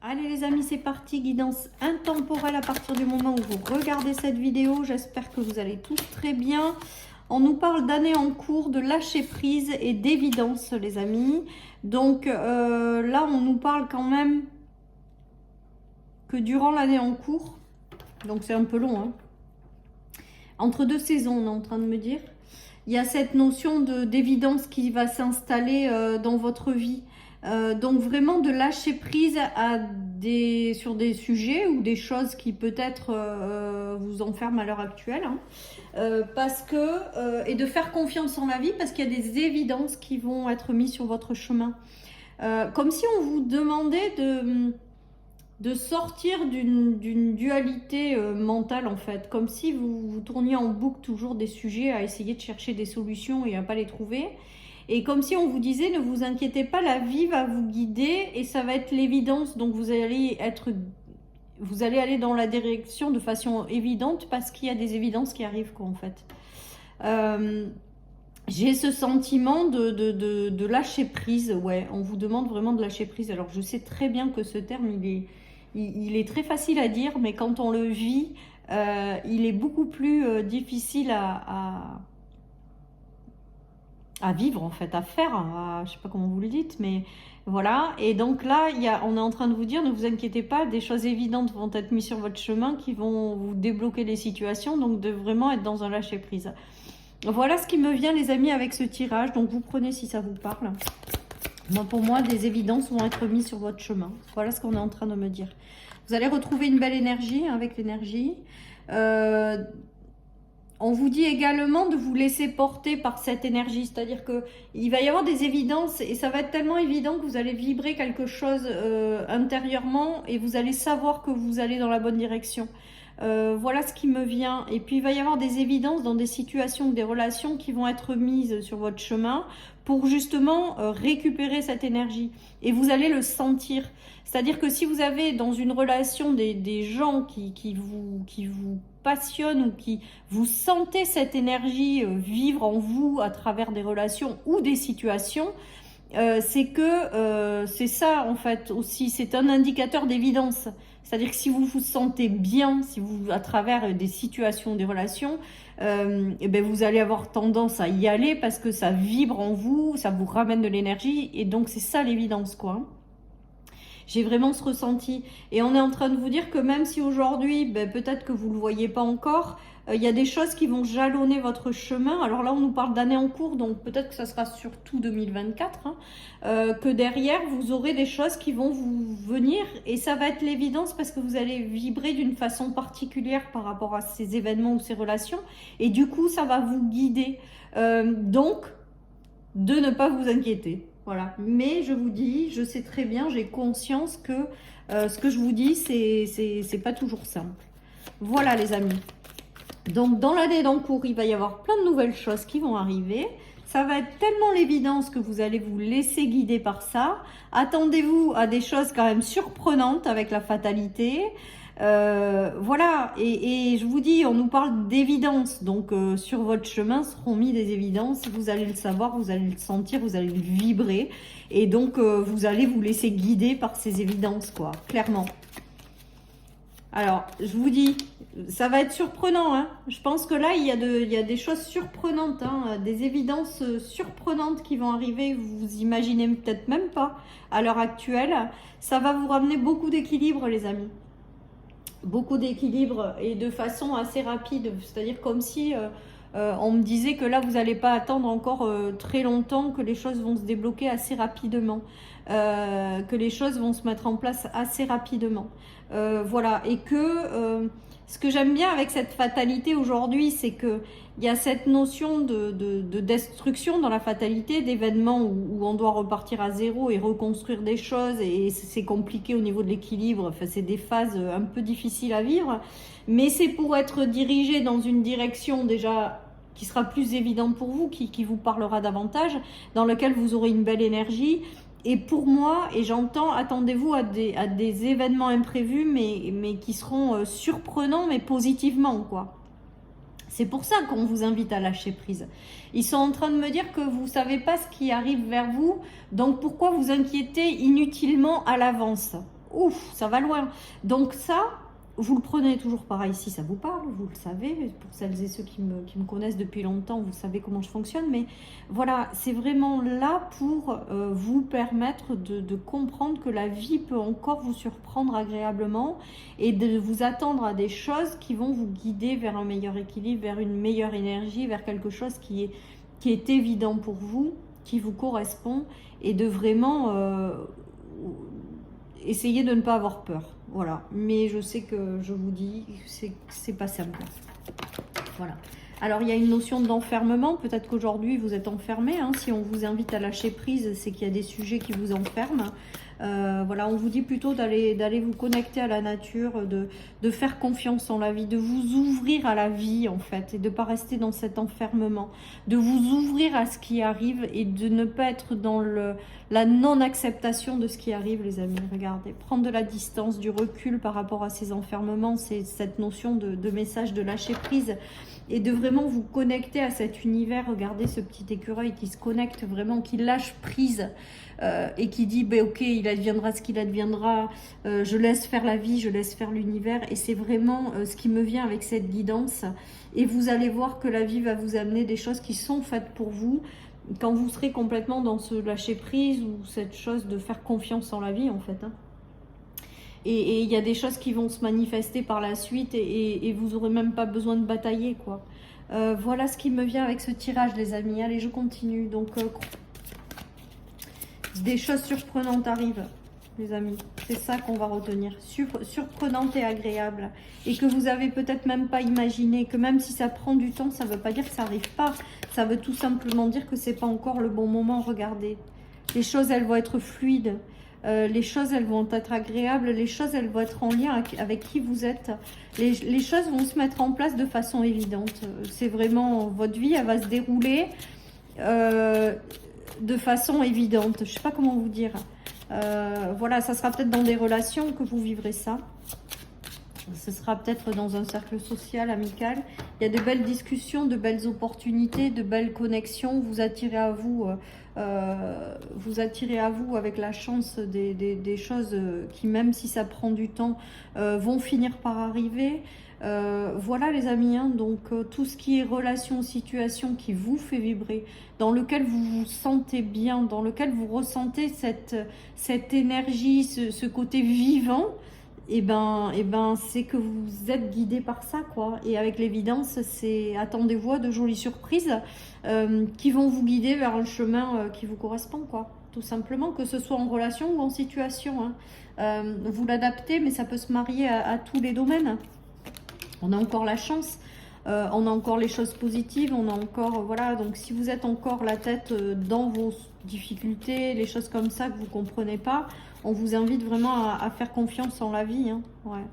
Allez les amis, c'est parti, guidance intemporelle à partir du moment où vous regardez cette vidéo. J'espère que vous allez tous très bien. On nous parle d'année en cours, de lâcher prise et d'évidence les amis. Donc là, on nous parle quand même que durant l'année en cours, donc c'est un peu long, hein, entre deux saisons, on est en train de me dire, il y a cette notion d'évidence qui va s'installer dans votre vie. Donc vraiment de lâcher prise sur des sujets ou des choses qui peut-être vous enferment à l'heure actuelle. Hein. Et de faire confiance en la vie parce qu'il y a des évidences qui vont être mises sur votre chemin. Comme si on vous demandait de sortir d'une dualité mentale en fait, comme si vous tourniez en boucle toujours des sujets à essayer de chercher des solutions et à pas les trouver, et comme si on vous disait ne vous inquiétez pas, la vie va vous guider et ça va être l'évidence, donc vous allez aller dans la direction de façon évidente parce qu'il y a des évidences qui arrivent quoi en fait. J'ai ce sentiment de lâcher prise, ouais, on vous demande vraiment de lâcher prise. Alors je sais très bien que ce terme il est très facile à dire, mais quand on le vit, il est beaucoup plus difficile à vivre en fait, à faire, je sais pas comment vous le dites, mais voilà. Et donc là, on est en train de vous dire, ne vous inquiétez pas, des choses évidentes vont être mises sur votre chemin qui vont vous débloquer les situations, donc de vraiment être dans un lâcher prise. Voilà ce qui me vient les amis avec ce tirage, donc vous prenez si ça vous parle. Moi, pour moi, des évidences vont être mises sur votre chemin. Voilà ce qu'on est en train de me dire. Vous allez retrouver une belle énergie hein, avec l'énergie. On vous dit également de vous laisser porter par cette énergie. C'est-à-dire qu'il va y avoir des évidences et ça va être tellement évident que vous allez vibrer quelque chose intérieurement et vous allez savoir que vous allez dans la bonne direction. Voilà ce qui me vient. Et puis il va y avoir des évidences dans des situations, des relations qui vont être mises sur votre chemin pour justement récupérer cette énergie. Et vous allez le sentir. C'est-à-dire que si vous avez dans une relation des gens qui vous passionnent ou qui vous sentez cette énergie vivre en vous à travers des relations ou des situations, c'est que c'est ça en fait aussi, c'est un indicateur d'évidence. C'est-à-dire que si vous vous sentez bien, si vous à travers des situations, des relations, et ben vous allez avoir tendance à y aller parce que ça vibre en vous, ça vous ramène de l'énergie et donc c'est ça l'évidence quoi. J'ai vraiment ce ressenti et on est en train de vous dire que même si aujourd'hui, ben, peut-être que vous ne le voyez pas encore, il y a des choses qui vont jalonner votre chemin. Alors là, on nous parle d'année en cours, donc peut-être que ça sera surtout 2024, hein, que derrière, vous aurez des choses qui vont vous venir et ça va être l'évidence parce que vous allez vibrer d'une façon particulière par rapport à ces événements ou ces relations et du coup, ça va vous guider. Donc, de ne pas vous inquiéter. Voilà. Mais je vous dis, je sais très bien, j'ai conscience que ce que je vous dis, c'est pas toujours simple. Voilà les amis. Donc dans l'année d'encours, il va y avoir plein de nouvelles choses qui vont arriver. Ça va être tellement l'évidence que vous allez vous laisser guider par ça. Attendez-vous à des choses quand même surprenantes avec la fatalité. Voilà, et je vous dis, on nous parle d'évidence, donc sur votre chemin seront mis des évidences, vous allez le savoir, vous allez le sentir, vous allez le vibrer, et donc vous allez vous laisser guider par ces évidences, quoi, clairement. Alors, je vous dis, ça va être surprenant, hein. Je pense que là, il y a des choses surprenantes, hein, des évidences surprenantes qui vont arriver, vous imaginez peut-être même pas à l'heure actuelle. Ça va vous ramener beaucoup d'équilibre, les amis. Beaucoup d'équilibre et de façon assez rapide, c'est-à-dire comme si on me disait que là vous n'allez pas attendre encore très longtemps, que les choses vont se débloquer assez rapidement, que les choses vont se mettre en place assez rapidement, voilà. Et que ce que j'aime bien avec cette fatalité aujourd'hui, c'est que il y a cette notion de destruction dans la fatalité, d'événements où on doit repartir à zéro et reconstruire des choses, et c'est compliqué au niveau de l'équilibre, enfin, c'est des phases un peu difficiles à vivre, mais c'est pour être dirigé dans une direction déjà qui sera plus évidente pour vous, qui vous parlera davantage, dans lequel vous aurez une belle énergie. Et pour moi, et j'entends, attendez-vous à des événements imprévus, mais qui seront surprenants, mais positivement, quoi. C'est pour ça qu'on vous invite à lâcher prise. Ils sont en train de me dire que vous ne savez pas ce qui arrive vers vous, donc pourquoi vous inquiéter inutilement à l'avance? ouf, ça va loin. Donc ça, vous le prenez toujours pareil si ça vous parle, vous le savez. Pour celles et ceux qui me connaissent depuis longtemps, vous savez comment je fonctionne. Mais voilà, c'est vraiment là pour vous permettre de comprendre que la vie peut encore vous surprendre agréablement et de vous attendre à des choses qui vont vous guider vers un meilleur équilibre, vers une meilleure énergie, vers quelque chose qui est évident pour vous, qui vous correspond, et de vraiment essayer de ne pas avoir peur. Voilà, mais je sais que je vous dis, c'est pas simple. Voilà. Alors il y a une notion d'enfermement, peut-être qu'aujourd'hui vous êtes enfermé, hein. Si on vous invite à lâcher prise, c'est qu'il y a des sujets qui vous enferment. Voilà, on vous dit plutôt d'aller vous connecter à la nature, de faire confiance en la vie, de vous ouvrir à la vie en fait, et de ne pas rester dans cet enfermement, de vous ouvrir à ce qui arrive et de ne pas être dans la non-acceptation de ce qui arrive, les amis. Regardez, prendre de la distance, du recul par rapport à ces enfermements, c'est cette notion de message de lâcher prise et de vraiment vous connecter à cet univers. Regardez ce petit écureuil qui se connecte vraiment, qui lâche prise et qui dit ben, ok, il adviendra ce qu'il adviendra, je laisse faire la vie, je laisse faire l'univers. Et c'est vraiment ce qui me vient avec cette guidance. Et vous allez voir que la vie va vous amener des choses qui sont faites pour vous quand vous serez complètement dans ce lâcher prise ou cette chose de faire confiance en la vie en fait, hein. Et il y a des choses qui vont se manifester par la suite et vous n'aurez même pas besoin de batailler, quoi. Voilà ce qui me vient avec ce tirage, les amis. Allez, je continue. Donc, des choses surprenantes arrivent, les amis. C'est ça qu'on va retenir. Surprenante et agréable. Et que vous avez peut-être même pas imaginé. Que même si ça prend du temps, ça ne veut pas dire que ça n'arrive pas. Ça veut tout simplement dire que c'est pas encore le bon moment. Regardez. Les choses, elles vont être fluides. Les choses, elles vont être agréables. Les choses, elles vont être en lien avec qui vous êtes. Les choses vont se mettre en place de façon évidente. C'est vraiment votre vie, elle va se dérouler de façon évidente. Je ne sais pas comment vous dire. Voilà, ça sera peut-être dans des relations que vous vivrez ça. Ce sera peut-être dans un cercle social, amical. Il y a de belles discussions, de belles opportunités, de belles connexions. Vous attirez à vous avec la chance des choses qui, même si ça prend du temps, vont finir par arriver. Voilà les amis, hein, donc tout ce qui est relation, situation qui vous fait vibrer, dans lequel vous vous sentez bien, dans lequel vous ressentez cette énergie, ce côté vivant, et ben c'est que vous êtes guidé par ça, quoi. Et avec l'évidence, c'est attendez-vous à de jolies surprises qui vont vous guider vers un chemin qui vous correspond, quoi. Tout simplement, que ce soit en relation ou en situation, hein. Vous l'adaptez, mais ça peut se marier à tous les domaines. On a encore la chance, on a encore les choses positives, on a encore, voilà, donc si vous êtes encore la tête dans vos difficultés, les choses comme ça que vous ne comprenez pas, on vous invite vraiment à faire confiance en la vie, hein. Ouais.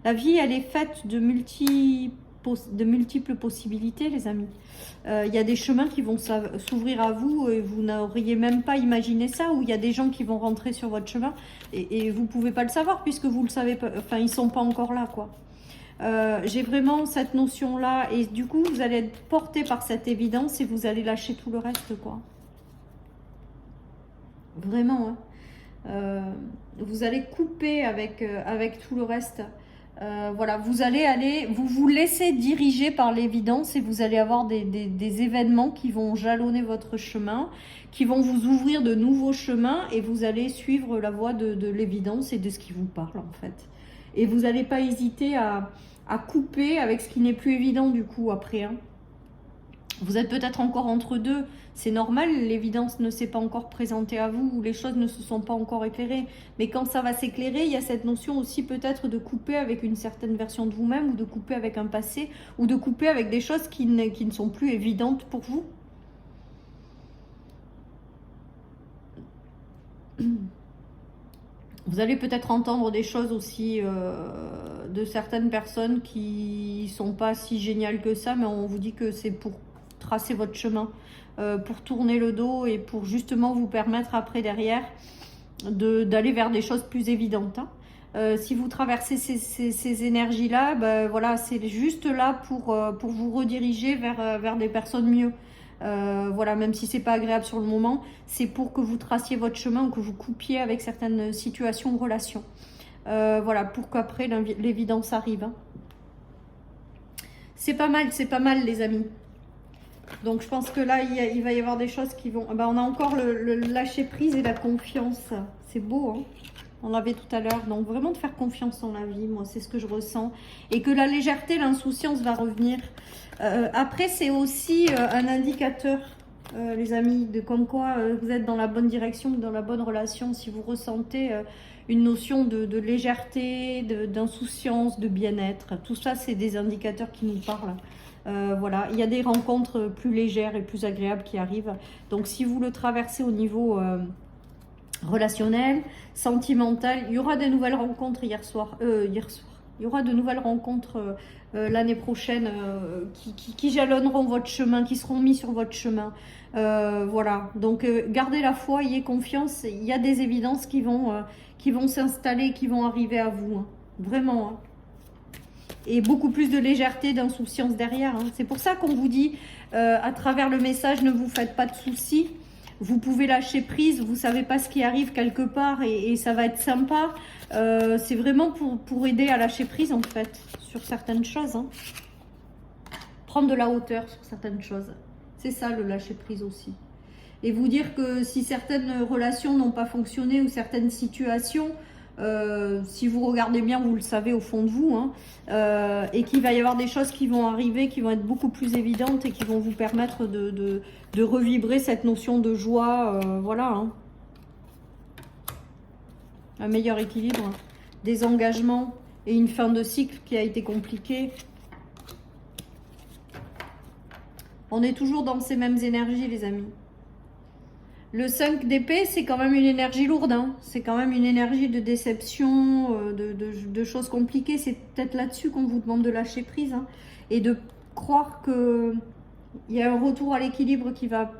La vie, elle est faite de multiples possibilités, les amis. Il y a des chemins qui vont s'ouvrir à vous et vous n'auriez même pas imaginé ça, ou il y a des gens qui vont rentrer sur votre chemin et vous ne pouvez pas le savoir puisque vous le savez pas, enfin ils ne sont pas encore là, quoi. J'ai vraiment cette notion là et du coup vous allez être porté par cette évidence et vous allez lâcher tout le reste, quoi. Vraiment, hein. Vous allez couper avec tout le reste. Voilà, vous allez vous laisser diriger par l'évidence et vous allez avoir des événements qui vont jalonner votre chemin, qui vont vous ouvrir de nouveaux chemins et vous allez suivre la voie de l'évidence et de ce qui vous parle en fait. Et vous n'allez pas hésiter à couper avec ce qui n'est plus évident du coup après, hein. Vous êtes peut-être encore entre deux, c'est normal, l'évidence ne s'est pas encore présentée à vous, ou les choses ne se sont pas encore éclairées. Mais quand ça va s'éclairer, il y a cette notion aussi peut-être de couper avec une certaine version de vous-même, ou de couper avec un passé, ou de couper avec des choses qui ne sont plus évidentes pour vous. Vous allez peut-être entendre des choses aussi de certaines personnes qui sont pas si géniales que ça, mais on vous dit que c'est pour tracer votre chemin, pour tourner le dos et pour justement vous permettre après derrière d'aller vers des choses plus évidentes, hein. Si vous traversez ces énergies-là, ben, voilà, c'est juste là pour vous rediriger vers des personnes mieux. Voilà, même si c'est pas agréable sur le moment, c'est pour que vous traciez votre chemin ou que vous coupiez avec certaines situations ou relations. Voilà, pour qu'après l'évidence arrive. Hein. C'est pas mal les amis. Donc je pense que là, il va y avoir des choses qui vont... on a encore le lâcher prise et la confiance. C'est beau, hein. On l'avait tout à l'heure. Donc vraiment de faire confiance en la vie, moi c'est ce que je ressens. Et que la légèreté, l'insouciance va revenir. Après, c'est aussi un indicateur, les amis, de comme quoi vous êtes dans la bonne direction, dans la bonne relation. Si vous ressentez une notion de légèreté, d'insouciance, de bien-être. Tout ça, c'est des indicateurs qui nous parlent. Voilà, il y a des rencontres plus légères et plus agréables qui arrivent. Donc si vous le traversez au niveau relationnel, sentimental, il y aura des nouvelles rencontres hier soir. Il y aura de nouvelles rencontres l'année prochaine qui jalonneront votre chemin, qui seront mis sur votre chemin. Voilà, donc gardez la foi, ayez confiance. Il y a des évidences qui vont s'installer, qui vont arriver à vous. Hein. Vraiment. Hein. Et beaucoup plus de légèreté, d'insouciance derrière. Hein. C'est pour ça qu'on vous dit, à travers le message, ne vous faites pas de soucis. Vous pouvez lâcher prise, vous savez pas ce qui arrive quelque part et ça va être sympa. C'est vraiment pour aider à lâcher prise en fait, sur certaines choses. Hein. Prendre de la hauteur sur certaines choses. C'est ça le lâcher prise aussi. Et vous dire que si certaines relations n'ont pas fonctionné ou certaines situations... si vous regardez bien, vous le savez au fond de vous, hein, et qu'il va y avoir des choses qui vont arriver, qui vont être beaucoup plus évidentes et qui vont vous permettre de revibrer cette notion de joie, voilà, hein. Un meilleur équilibre, hein. Des engagements et une fin de cycle qui a été compliquée. On est toujours dans ces mêmes énergies, les amis. Le 5 d'épée, c'est quand même une énergie lourde. Hein. C'est quand même une énergie de déception, de choses compliquées. C'est peut-être là-dessus qu'on vous demande de lâcher prise. Hein, et de croire qu'il y a un retour à l'équilibre qui va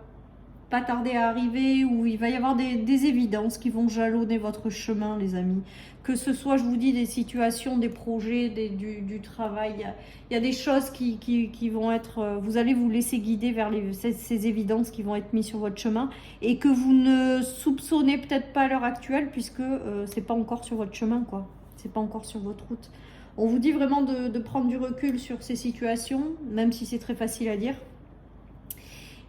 pas tarder à arriver. Ou il va y avoir des évidences qui vont jalonner votre chemin, les amis. Que ce soit, je vous dis, des situations, des projets, du travail. Il y a des choses qui vont être... vous allez vous laisser guider vers ces évidences qui vont être mises sur votre chemin et que vous ne soupçonnez peut-être pas à l'heure actuelle puisque c'est pas encore sur votre chemin, quoi. C'est pas encore sur votre route. On vous dit vraiment de prendre du recul sur ces situations, même si c'est très facile à dire.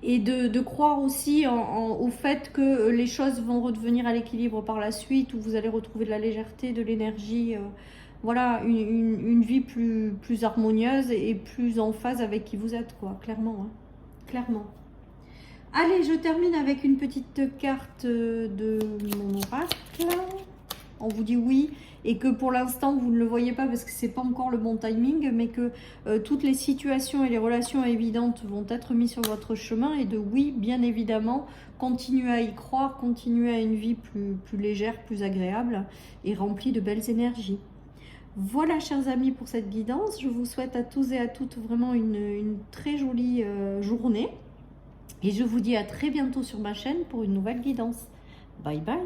Et de croire aussi au fait que les choses vont redevenir à l'équilibre par la suite, où vous allez retrouver de la légèreté, de l'énergie, voilà, une vie plus harmonieuse et plus en phase avec qui vous êtes, quoi, clairement, hein, clairement. Allez, je termine avec une petite carte de mon oracle. On vous dit oui, et que pour l'instant vous ne le voyez pas parce que c'est pas encore le bon timing, mais que toutes les situations et les relations évidentes vont être mises sur votre chemin, et de oui, bien évidemment, continuez à y croire, continuez à une vie plus légère, plus agréable et remplie de belles énergies. Voilà, chers amis, pour cette guidance. Je vous souhaite à tous et à toutes vraiment une très jolie journée, et je vous dis à très bientôt sur ma chaîne pour une nouvelle guidance. Bye bye.